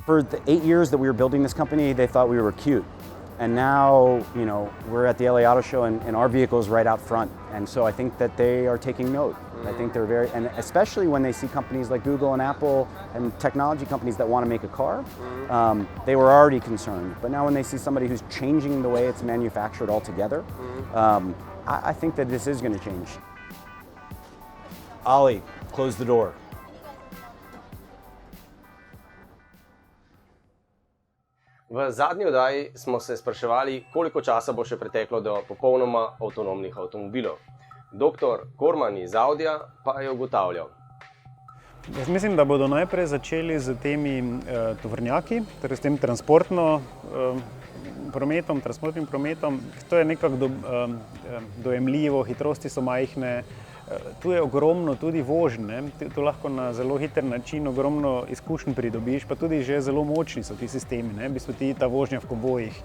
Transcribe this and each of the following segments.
For the 8 years that we were building this company, they thought we were cute. And now, we're at the LA Auto Show and our vehicle is right out front. And so I think that they are taking note. I think they're and especially when they see companies like Google and Apple and technology companies that want to make a car, they were already concerned. But now when they see somebody who's changing the way it's manufactured altogether, I think that this is going to change. Olli, close the door. V zadnji oddaji smo se spraševali, koliko časa bo še preteklo do popolnoma avtonomnih avtomobilov. Doktor Korman iz Audija pa je ugotavljal. Jaz mislim, da bodo najprej začeli z temi tovornjaki, torej s tem transportnim prometom. To je nekako dojemljivo, hitrosti so majhne. Tu je ogromno tudi vožnje, tu lahko na zelo hiter način ogromno izkušenj pridobiš, pa tudi že zelo močni so ti sistemi, v bistvu ta vožnja v kobojih.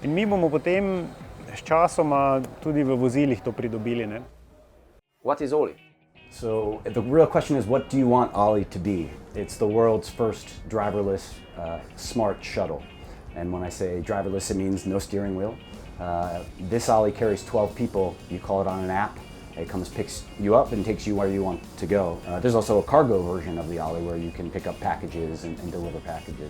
In mi bomo potem s časoma tudi v vozilih to pridobili. What is Olli? So the real question is, what do you want Olli to be? It's the world's first driverless smart shuttle. And when I say driverless, it means no steering wheel. This Olli carries 12 people. You call it on an app. It comes, picks you up and takes you where you want to go. There's also a cargo version of the Olli where you can pick up packages and deliver packages.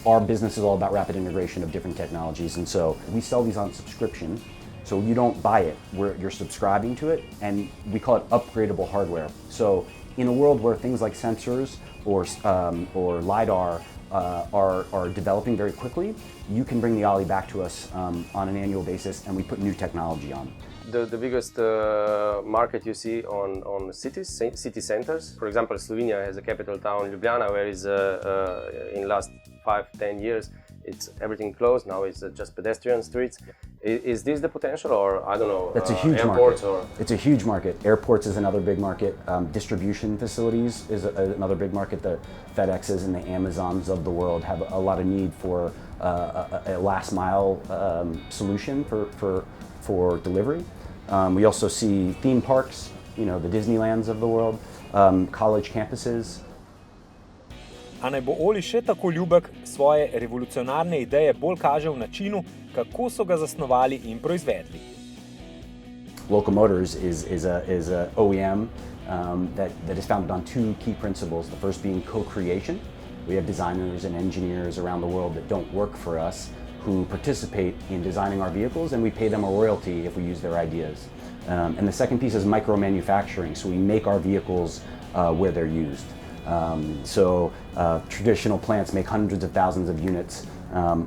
Our business is all about rapid integration of different technologies, and so we sell these on subscription. So you don't buy it, you're subscribing to it, and we call it upgradable hardware. So in a world where things like sensors or LiDAR are developing very quickly, you can bring the Olli back to us on an annual basis, and we put new technology on. The biggest market you see on cities, city centers. For example, Slovenia has a capital town, Ljubljana, where is in last 5-10 years it's everything closed. Now it's just pedestrian streets. Is this the potential, or I don't know? That's a huge airports market. Or? It's a huge market. Airports is another big market. Distribution facilities is another big market. The FedExes and the Amazons of the world have a lot of need for a last mile solution for delivery. We also see theme parks, the Disneylands of the world, college campuses. A naj bo Olli še tako ljubek, svoje revolucionarne ideje bolj kaže v načinu, kako so ga zasnovali in proizvedli. Locomotives is a OEM that is founded on two key principles. The first being co-creation. We have designers and engineers around the world that don't work for us, who participate in designing our vehicles, and we pay them a royalty if we use their ideas. And the second piece is micro-manufacturing, so we make our vehicles where they're used. Traditional plants make hundreds of thousands of units.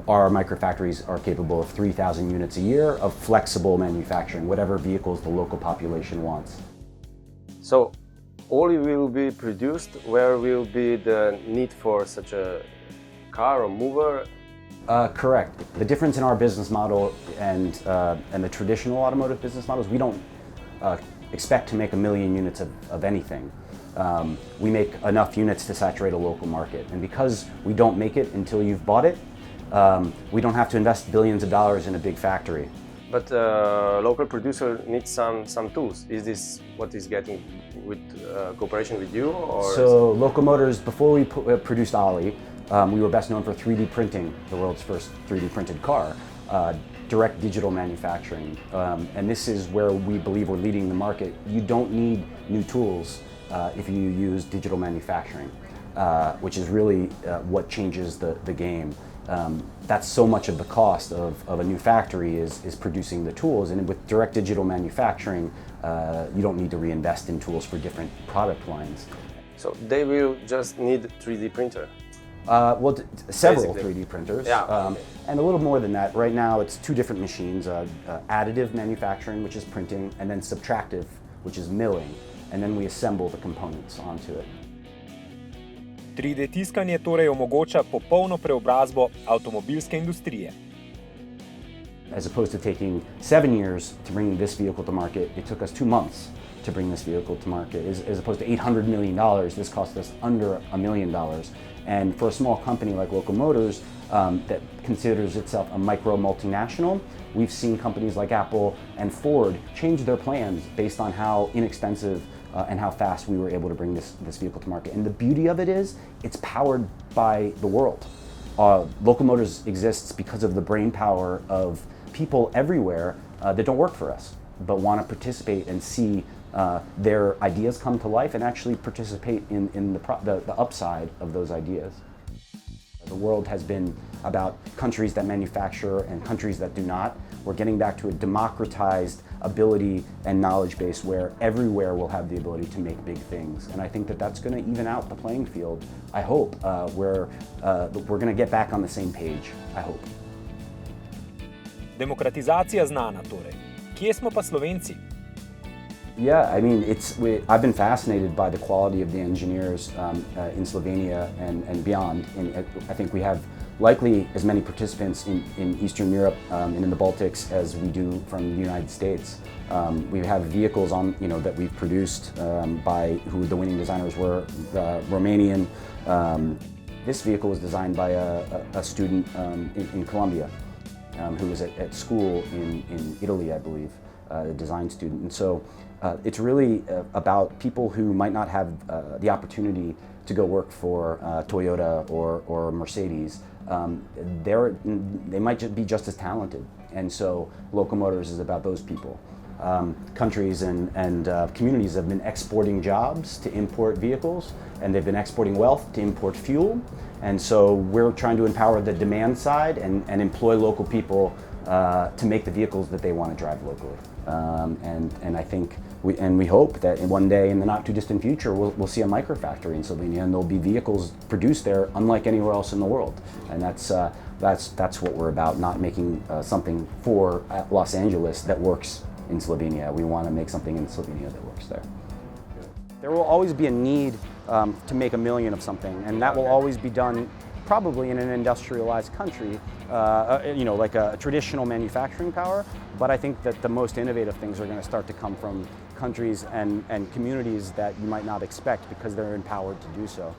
Our microfactories are capable of 3,000 units a year of flexible manufacturing, whatever vehicles the local population wants. So, Olli will be produced. Where will be the need for such a car or mover? Correct. The difference in our business model and the traditional automotive business models, we don't expect to make 1 million units of anything. We make enough units to saturate a local market, and because we don't make it until you've bought it, we don't have to invest billions of dollars in a big factory. But local producer needs some tools. Is this what is getting with cooperation with you? Or so Locomotors, before we produced Olli, we were best known for 3D printing, the world's first 3D printed car, direct digital manufacturing. And this is where we believe we're leading the market. You don't need new tools if you use digital manufacturing, which is really what changes the game. That's so much of the cost of a new factory is producing the tools, and with direct digital manufacturing, you don't need to reinvest in tools for different product lines. So they will just need 3D printer? Several Basically. 3D printers, Yeah. and a little more than that. Right now it's two different machines, additive manufacturing, which is printing, and then subtractive, which is milling, and then we assemble the components onto it. 3D tiskanje torej omogoča popolno preobrazbo avtomobilske industrije. As opposed to taking 7 years to bring this vehicle to market, it took us 2 months to bring this vehicle to market. As opposed to $800 million, this cost us under $1 million. And for a small company like Locomotors that considers itself a micro multinational, we've seen companies like Apple and Ford change their plans based on how inexpensive and how fast we were able to bring this vehicle to market. And the beauty of it is, it's powered by the world. Local Motors exists because of the brain power of people everywhere that don't work for us, but want to participate and see their ideas come to life and actually participate in the upside of those ideas. The world has been about countries that manufacture and countries that do not. We're getting back to a democratized ability and knowledge base where everywhere will have the ability to make big things. And I think that that's going to even out the playing field, I hope, where we're going to get back on the same page, I hope. Demokratizacija znana torej. Kje smo pa Slovenci? Yeah, I mean, I've been fascinated by the quality of the engineers in Slovenia and beyond. And I think we have likely as many participants in Eastern Europe and in the Baltics as we do from the United States. We have vehicles that we've produced by who the winning designers were, Romanian. This vehicle was designed by a student in Colombia who was at school in Italy, I believe, a design student. And so it's really about people who might not have the opportunity to go work for Toyota or Mercedes. They might be just as talented. And so Local Motors is about those people. Countries and communities have been exporting jobs to import vehicles, and they've been exporting wealth to import fuel. And so we're trying to empower the demand side and employ local people to make the vehicles that they want to drive locally. And I think we hope that one day in the not too distant future we'll see a microfactory in Slovenia, and there'll be vehicles produced there unlike anywhere else in the world. And that's what we're about, not making something for Los Angeles that works in Slovenia. We want to make something in Slovenia that works there. There will always be a need to make a million of something, and that will always be done probably in an industrialized country, like a traditional manufacturing power. But I think that the most innovative things are going to start to come from countries and communities that you might not expect because they're empowered to do so.